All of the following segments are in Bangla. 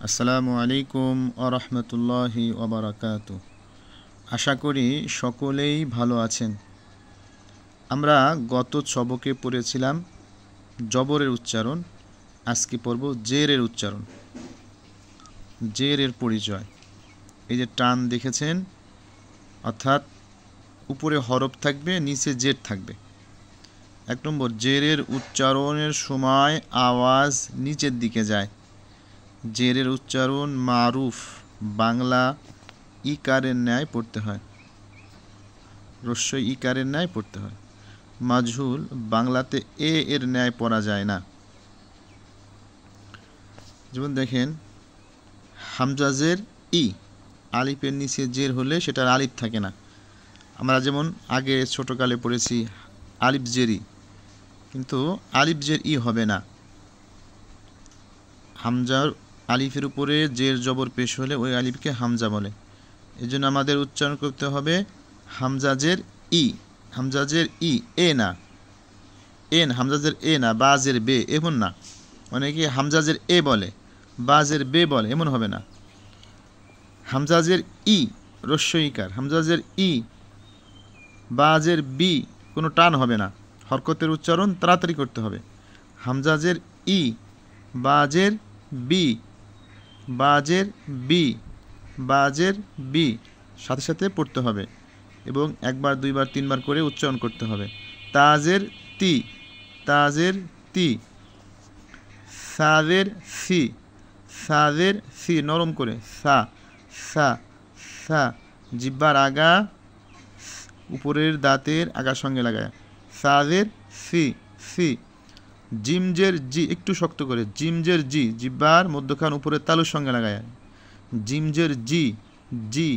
আসসালামু আলাইকুম ওয়া রাহমাতুল্লাহি ওয়া বারাকাতুহু। আশা করি সকলেই ভালো আছেন। আমরা গত সবকে পড়েছিলাম জবরের উচ্চারণ। আজকে পড়ব জেরের উচ্চারণ। জেরের পরিচয়। এই যে টান দেখেছেন, অর্থাৎ উপরে হরফ থাকবে, নিচে জের থাকবে। 1 নম্বর, জেরের উচ্চারণের সময় আওয়াজ নিচের দিকে যায়। জেরের উচ্চারণ মারুফ, বাংলা ইকারের ন্যায় পড়তে হয়, রস্যই ইকারের ন্যায় পড়তে হয়। মাজহুল, বাংলাতে এ এর ন্যায় পড়া যায় না। যেমন দেখেন, হামজাজের ই, আলিফের নিচে জের হলে সেটার আলিফ থাকে না। আমরা যেমন আগে ছোটকালে পড়েছি আলিফ জের ই, কিন্তু আলিফ জের ই হবে না। হামজার আলিফের উপরে জের জবর পেশ হলে ওই আলিফকে হামজা বলে। এজন্য আমাদের উচ্চারণ করতে হবে হামজাজের ই, হামজাজের ই, এ না, এন, হামজাজের এ না, বাজের বে, এমন না। অনেকে হামজাজের এ বলে, বাজের বে বলে, এমন হবে না। হামজাজের ই, রস্যইকার, হামজাজের ই, বাজের বি, কোনো টান হবে না। হরকতের উচ্চারণ তাড়াতাড়ি করতে হবে। হামজাজের ই, বাজের বি, বাজের বি, বাজের বি, সাথে সাথে পড়তে হবে এবং 1 বার 2 বার 3 বার করে উচ্চারণ করতে হবে। তাজের তি, তাজের তি, সাজের সি, সাজের সি, নরম করে সা, সা, সা, জিহ্বার আগা উপরের দাঁতের আগার সঙ্গে লাগায়, সাজের সি, সি। জিমজের জি, একটু শক্ত করে, জিমজের জি, জিহ্বার মধ্যখান উপরের তালুর সঙ্গে লাগায়, জিমজের জি, জি,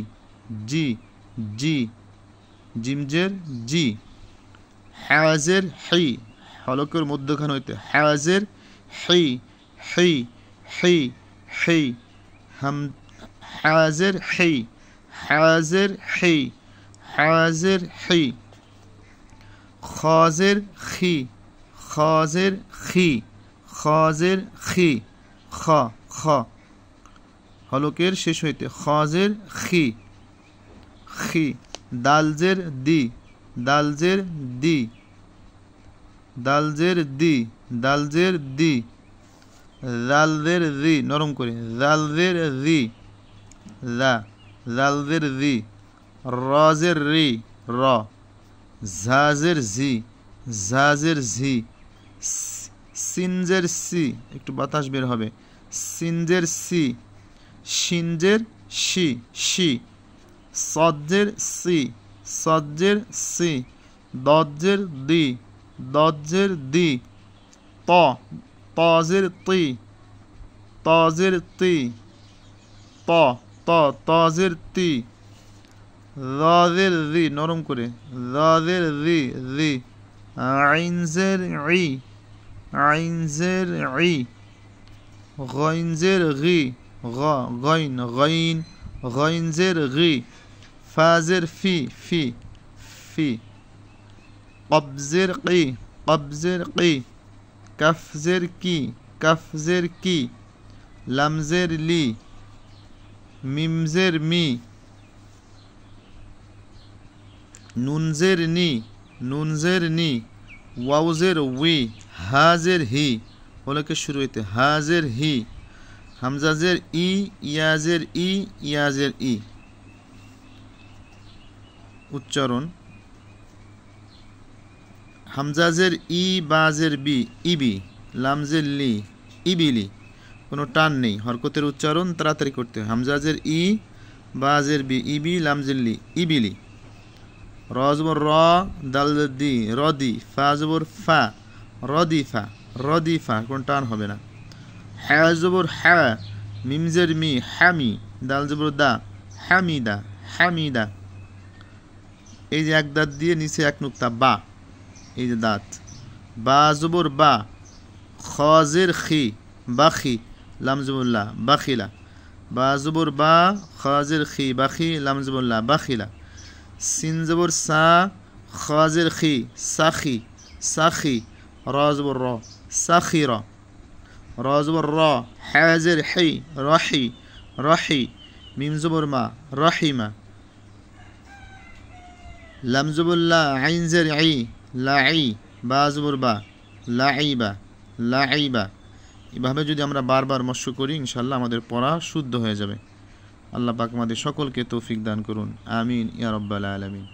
জি, জি, জিমজের জি। হাজের হি, হলকের মধ্যখান হইতে হাজের হি, হি, হি, হি, হাম, হাজের হি, হাজের হি, হাজের হি। খাজের খি, খাজের খি, খাজের খি, খ, খ, হলকের শেষ হইতে খাজের খি, খি। দালজের দি, দালজের দি, দালজের দি, দালজের দি। জালজের জি, নরম করে, জালজের জি, জা, জালজের জি। রজের রি, র। ঝাজের ঝি, ঝাজের ঝি। সিনজের সি, একটু বাতাস বের হবে, সিনজের সি। শিনজের শি, শি। সজ্জের সি, সজ্জের সি। দজ্জের দি, দজ্জের দি। ত, তজের তি, তজের তি, ত, ত, তজের তি। রাজের রি, নরম করে, রাজের রি, রি। আইনজের ই, আইনজের ই। গইনজের গি, গ, গইন, গইন, গইনজের গি। ফাজের ফি, ফি, ফি। কবজের কি, কবজের কি। কাফজের কি, কাফজের কি। লামজের লি, মিমজের মি। নুনজের নি, নুনজের নি। ওয়াউজের উই, হাজের হি, হলকে শুরু হইতে হাজের হি। হামজাজের ই, ইয়াজের ই, ইয়াজের ই। উচ্চারণ হামজাজের ই, বাজের বি, ইবি। লামজের লি, ইবিলি, কোনো টান নেই। হরকতের উচ্চারণ তাড়াতাড়ি করতে হয়। হামজাজের ই, বাজের বি, ইবি, লামজের লি, ইবিলি। রজবর র, দাল দি, রদি। ফা জবর ফা, রদিফা, রদিফা, কোন টান হবে না। হ্যা জবর হ্যা, মিমজের মি, হ্যামি। দাল জবর দা, হ্যামিদা, হ্যামিদা। এই যে 1 দাঁত দিয়ে নিচে 1 নুক্তা, বা, এই যে দাঁত। বা জবর বা। খাজের খি, বাখি। লাম জবরল্লাহ, বাখিলা। বা জবর বা, খাজের খি, বাখি। লাম জবরল্লাহ, বাখিলা। সিন জবর সা, খাজের খি, সাখি, সাখি। র জবর র, সাখিরা। র জবর র, হ্যা জের হি, রহি, রহি, মিম জবর মা, রহিমা। লাম জবর লা, আইন জের ই, লাই, বা জবর বা, লাইবা, লাইবা। এভাবে যদি আমরা বারবার মস্য করি ইনশাআল্লাহ আমাদের পড়া শুদ্ধ হয়ে যাবে। আল্লাহ পাক আমাদের সকলকে তৌফিক দান করুন। আমিন ইয়া রাব্বাল আলামিন।